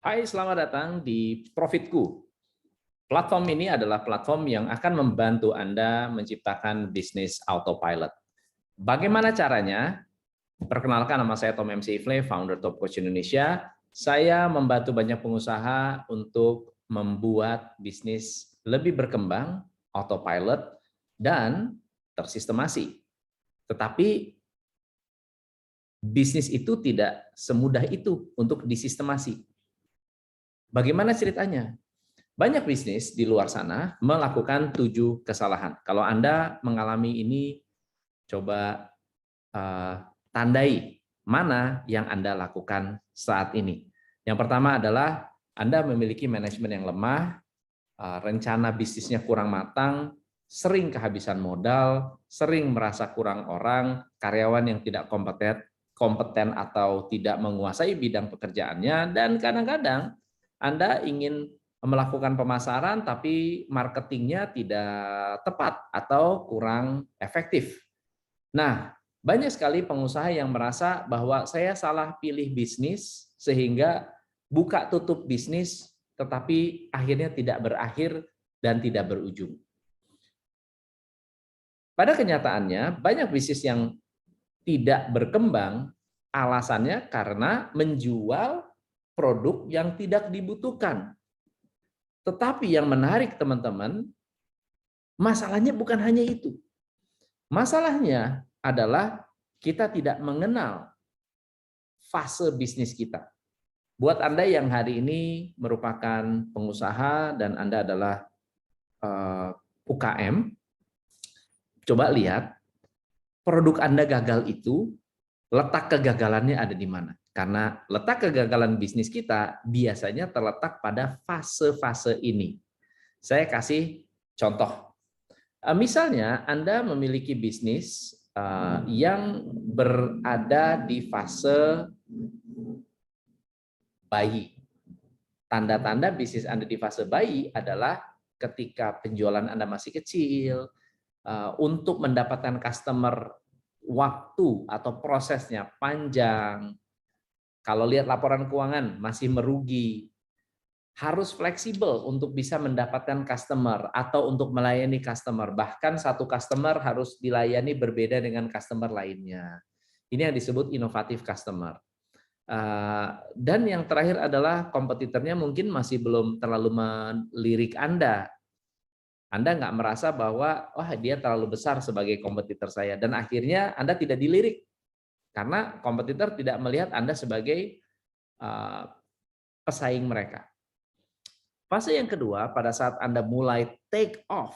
Hai, selamat datang di Profitku. Platform ini adalah platform yang akan membantu Anda menciptakan bisnis autopilot. Bagaimana caranya? Perkenalkan, nama saya Tom MC Ifle, founder Top Coach Indonesia. Saya membantu banyak pengusaha untuk membuat bisnis lebih berkembang, autopilot, dan tersistemasi. Tetapi bisnis itu tidak semudah itu untuk disistemasi. Bagaimana ceritanya? Banyak bisnis di luar sana melakukan 7 kesalahan. Kalau Anda mengalami ini, coba tandai mana yang Anda lakukan saat ini. Yang pertama adalah Anda memiliki manajemen yang lemah, rencana bisnisnya kurang matang, sering kehabisan modal, sering merasa kurang orang, karyawan yang tidak kompeten atau tidak menguasai bidang pekerjaannya, dan kadang-kadang Anda ingin melakukan pemasaran tapi marketingnya tidak tepat atau kurang efektif. Nah, banyak sekali pengusaha yang merasa bahwa saya salah pilih bisnis sehingga buka tutup bisnis tetapi akhirnya tidak berakhir dan tidak berujung. Pada kenyataannya, banyak bisnis yang tidak berkembang alasannya karena menjual produk yang tidak dibutuhkan. Tetapi yang menarik teman-teman, masalahnya bukan hanya itu. Masalahnya adalah kita tidak mengenal fase bisnis kita. Buat Anda yang hari ini merupakan pengusaha dan Anda adalah UKM, coba lihat produk Anda gagal itu, letak kegagalannya ada di mana. Karena letak kegagalan bisnis kita biasanya terletak pada fase-fase ini. Saya kasih contoh. Misalnya Anda memiliki bisnis yang berada di fase bayi. Tanda-tanda bisnis Anda di fase bayi adalah ketika penjualan Anda masih kecil, untuk mendapatkan customer waktu atau prosesnya panjang. Kalau lihat laporan keuangan masih merugi, harus fleksibel untuk bisa mendapatkan customer atau untuk melayani customer. Bahkan satu customer harus dilayani berbeda dengan customer lainnya. Ini yang disebut inovatif customer. Dan yang terakhir adalah kompetitornya mungkin masih belum terlalu melirik Anda. Anda nggak merasa bahwa wah dia terlalu besar sebagai kompetitor saya, dan akhirnya Anda tidak dilirik karena kompetitor tidak melihat Anda sebagai pesaing mereka. Fase yang kedua, pada saat Anda mulai take off,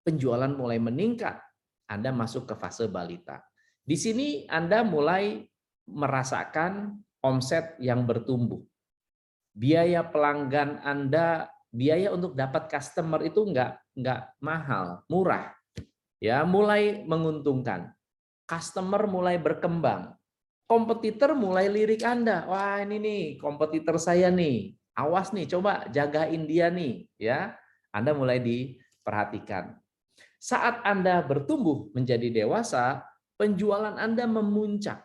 penjualan mulai meningkat, Anda masuk ke fase balita. Di sini Anda mulai merasakan omset yang bertumbuh. Biaya pelanggan Anda, biaya untuk dapat customer itu nggak mahal, murah. Ya, mulai menguntungkan. Customer mulai berkembang. Kompetitor mulai lirik Anda. Wah, ini nih kompetitor saya nih. Awas nih, coba jagain dia nih, ya. Anda mulai diperhatikan. Saat Anda bertumbuh menjadi dewasa, penjualan Anda memuncak.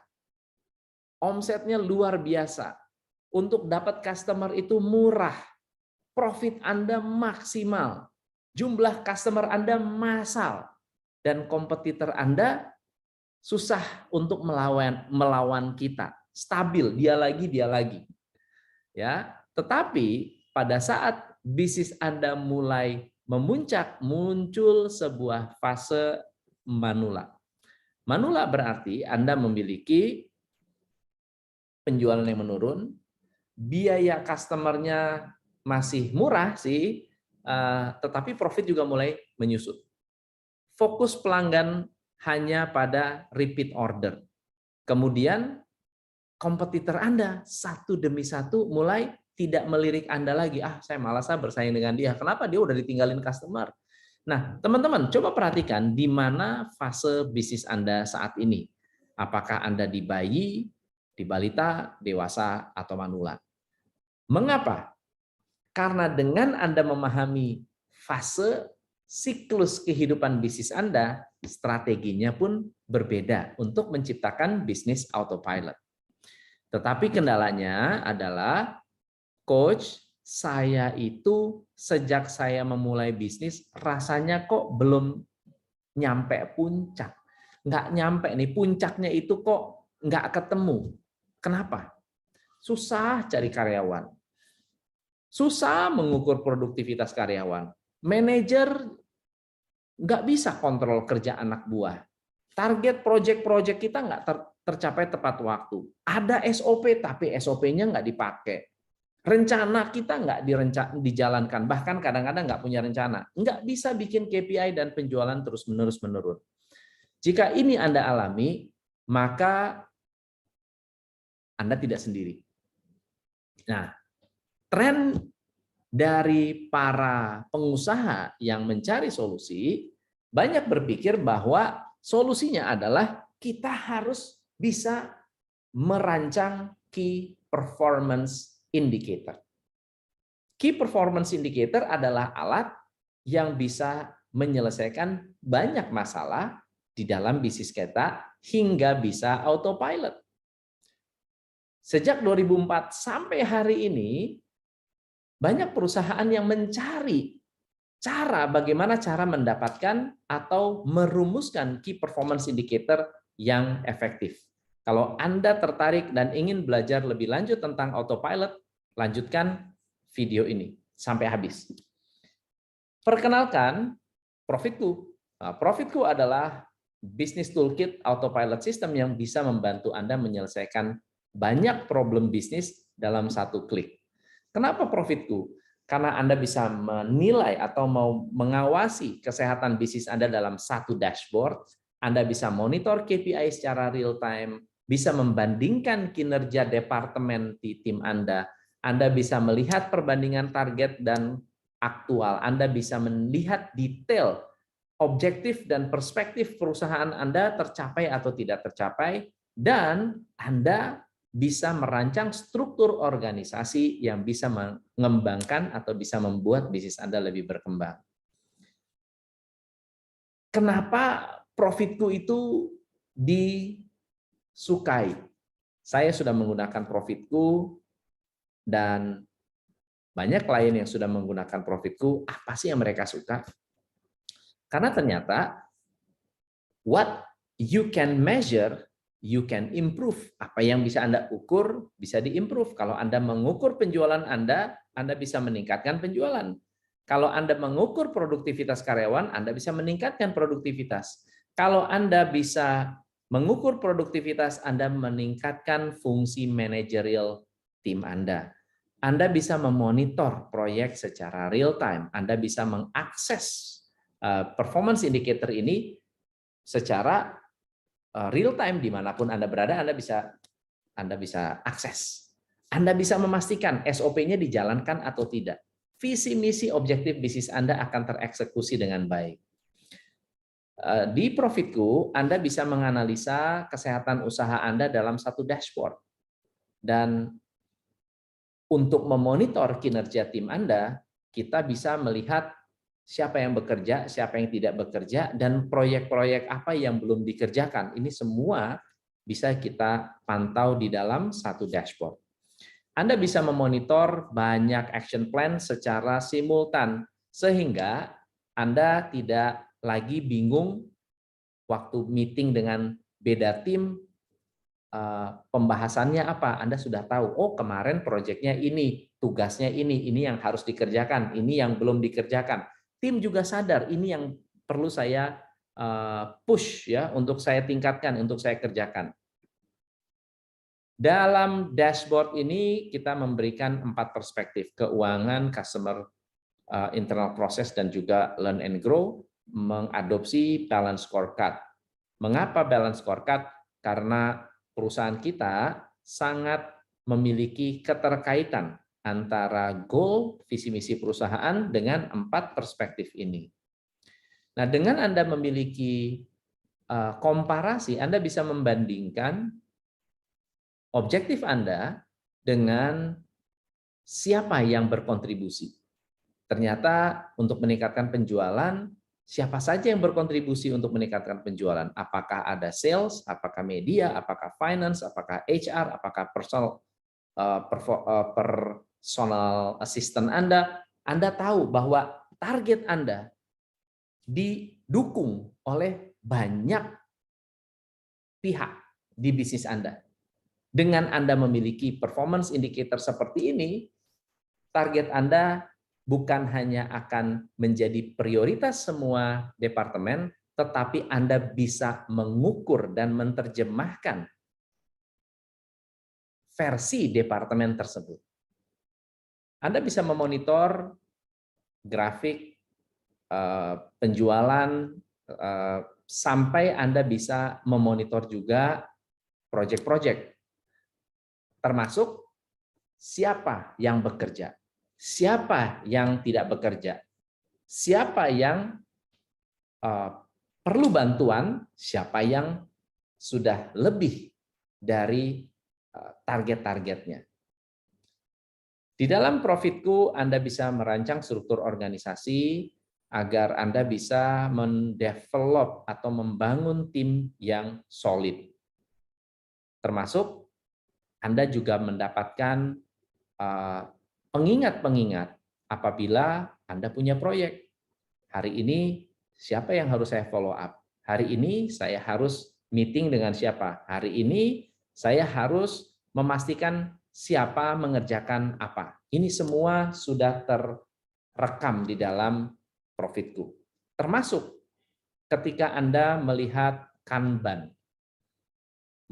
Omsetnya luar biasa. Untuk dapat customer itu murah. Profit Anda maksimal. Jumlah customer Anda massal. Dan kompetitor Anda susah untuk melawan kita. Stabil, dia lagi. Ya, tetapi pada saat bisnis Anda mulai memuncak, muncul sebuah fase manula. Manula berarti Anda memiliki penjualan yang menurun, biaya customernya masih murah sih, tetapi profit juga mulai menyusut. Fokus pelanggan hanya pada repeat order. Kemudian kompetitor Anda satu demi satu mulai tidak melirik Anda lagi. Saya malas bersaing dengan dia. Kenapa? Dia udah ditinggalin customer. Nah, teman-teman, coba perhatikan di mana fase bisnis Anda saat ini. Apakah Anda di bayi, di balita, dewasa, atau manula? Mengapa? Karena dengan Anda memahami fase siklus kehidupan bisnis Anda, strateginya pun berbeda untuk menciptakan bisnis autopilot. Tetapi kendalanya adalah Coach, saya itu sejak saya memulai bisnis rasanya kok belum nyampe puncak. Nggak nyampe nih, puncaknya itu kok nggak ketemu. Kenapa? Susah cari karyawan. Susah mengukur produktivitas karyawan. Manajer nggak bisa kontrol kerja anak buah. Target project-project kita nggak tercapai tepat waktu. Ada SOP, tapi SOP-nya nggak dipakai. Rencana kita nggak dijalankan, bahkan kadang-kadang nggak punya rencana. Nggak bisa bikin KPI dan penjualan terus-menerus menurun. Jika ini Anda alami, maka Anda tidak sendiri. Nah, tren dari para pengusaha yang mencari solusi, banyak berpikir bahwa solusinya adalah kita harus bisa merancang key performance indicator. Key performance indicator adalah alat yang bisa menyelesaikan banyak masalah di dalam bisnis kita hingga bisa autopilot. Sejak 2004 sampai hari ini, banyak perusahaan yang mencari bagaimana cara mendapatkan atau merumuskan key performance indicator yang efektif. Kalau Anda tertarik dan ingin belajar lebih lanjut tentang autopilot, lanjutkan video ini sampai habis. Perkenalkan Profitku. Profitku adalah bisnis toolkit autopilot system yang bisa membantu Anda menyelesaikan banyak problem bisnis dalam satu klik. Kenapa Profitku? Karena Anda bisa menilai atau mau mengawasi kesehatan bisnis Anda dalam satu dashboard, Anda bisa monitor KPI secara real time, bisa membandingkan kinerja departemen di tim Anda bisa melihat perbandingan target dan aktual, Anda bisa melihat detail, objektif dan perspektif perusahaan Anda tercapai atau tidak tercapai, dan Anda bisa merancang struktur organisasi yang bisa mengembangkan atau bisa membuat bisnis Anda lebih berkembang. Kenapa Profitku itu disukai? Saya sudah menggunakan Profitku dan banyak klien yang sudah menggunakan Profitku. Apa sih yang mereka suka? Karena ternyata what you can measure, you can improve. Apa yang bisa Anda ukur, bisa diimprove. Kalau Anda mengukur penjualan Anda bisa meningkatkan penjualan. Kalau Anda mengukur produktivitas karyawan, Anda bisa meningkatkan produktivitas. Kalau Anda bisa mengukur produktivitas, Anda meningkatkan fungsi manajerial tim Anda. Anda bisa memonitor proyek secara real time. Anda bisa mengakses performance indicator ini secara real time dimanapun Anda berada, Anda bisa akses. Anda bisa memastikan SOP-nya dijalankan atau tidak. Visi misi objektif bisnis Anda akan tereksekusi dengan baik. Di Profitku, Anda bisa menganalisa kesehatan usaha Anda dalam satu dashboard. Dan untuk memonitor kinerja tim Anda, kita bisa melihat siapa yang bekerja, siapa yang tidak bekerja, dan proyek-proyek apa yang belum dikerjakan. Ini semua bisa kita pantau di dalam satu dashboard. Anda bisa memonitor banyak action plan secara simultan, sehingga Anda tidak lagi bingung waktu meeting dengan beda tim, pembahasannya apa, Anda sudah tahu, oh kemarin proyeknya ini, tugasnya ini yang harus dikerjakan, ini yang belum dikerjakan. Tim juga sadar, ini yang perlu saya push ya, untuk saya tingkatkan, untuk saya kerjakan. Dalam dashboard ini kita memberikan 4 perspektif, keuangan, customer, internal process, dan juga learn and grow, mengadopsi balance scorecard. Mengapa balance scorecard? Karena perusahaan kita sangat memiliki keterkaitan antara goal, visi misi perusahaan dengan 4 perspektif ini. Nah, dengan Anda memiliki komparasi, Anda bisa membandingkan objektif Anda dengan siapa yang berkontribusi. Ternyata untuk meningkatkan penjualan, siapa saja yang berkontribusi untuk meningkatkan penjualan? Apakah ada sales, apakah media, apakah finance, apakah HR, apakah personal assistant Anda tahu bahwa target Anda didukung oleh banyak pihak di bisnis Anda. Dengan Anda memiliki performance indicator seperti ini, target Anda bukan hanya akan menjadi prioritas semua departemen, tetapi Anda bisa mengukur dan menerjemahkan versi departemen tersebut. Anda bisa memonitor grafik penjualan sampai Anda bisa memonitor juga proyek-proyek, termasuk siapa yang bekerja, siapa yang tidak bekerja, siapa yang perlu bantuan, siapa yang sudah lebih dari target-targetnya. Di dalam Profitku, Anda bisa merancang struktur organisasi agar Anda bisa mendevelop atau membangun tim yang solid. Termasuk Anda juga mendapatkan pengingat-pengingat apabila Anda punya proyek. Hari ini siapa yang harus saya follow up? Hari ini saya harus meeting dengan siapa? Hari ini saya harus memastikan siapa mengerjakan apa. Ini semua sudah terekam di dalam Profitku. Termasuk ketika Anda melihat Kanban.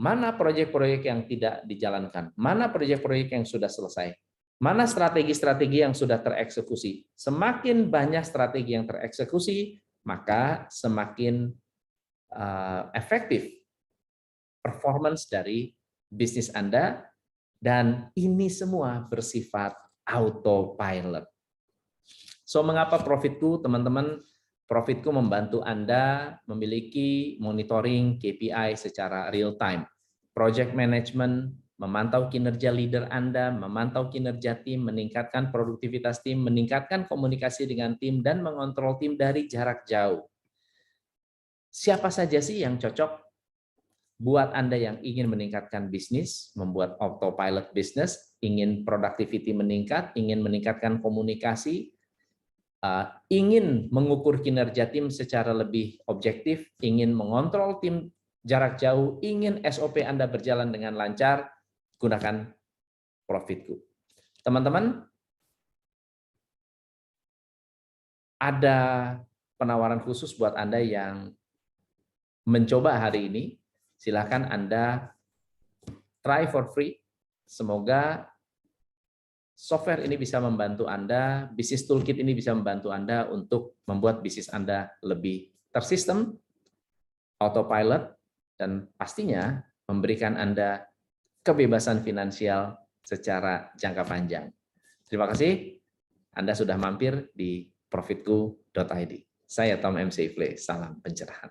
Mana proyek-proyek yang tidak dijalankan? Mana proyek-proyek yang sudah selesai? Mana strategi-strategi yang sudah tereksekusi? Semakin banyak strategi yang tereksekusi, maka semakin efektif performance dari bisnis Anda, dan ini semua bersifat autopilot. So, mengapa Profitku, teman-teman? Profitku membantu Anda memiliki monitoring KPI secara real time. Project management, memantau kinerja leader Anda, memantau kinerja tim, meningkatkan produktivitas tim, meningkatkan komunikasi dengan tim, dan mengontrol tim dari jarak jauh. Siapa saja sih yang cocok buat Anda yang ingin meningkatkan bisnis, membuat autopilot bisnis, ingin productivity meningkat, ingin meningkatkan komunikasi, ingin mengukur kinerja tim secara lebih objektif, ingin mengontrol tim jarak jauh, ingin SOP Anda berjalan dengan lancar, gunakan Profitku. Teman-teman, ada penawaran khusus buat Anda yang mencoba hari ini. Silakan Anda try for free. Semoga software ini bisa membantu Anda, bisnis toolkit ini bisa membantu Anda untuk membuat bisnis Anda lebih tersistem, autopilot, dan pastinya memberikan Anda kebebasan finansial secara jangka panjang. Terima kasih Anda sudah mampir di profitku.id. Saya Tom M. Seifle, salam pencerahan.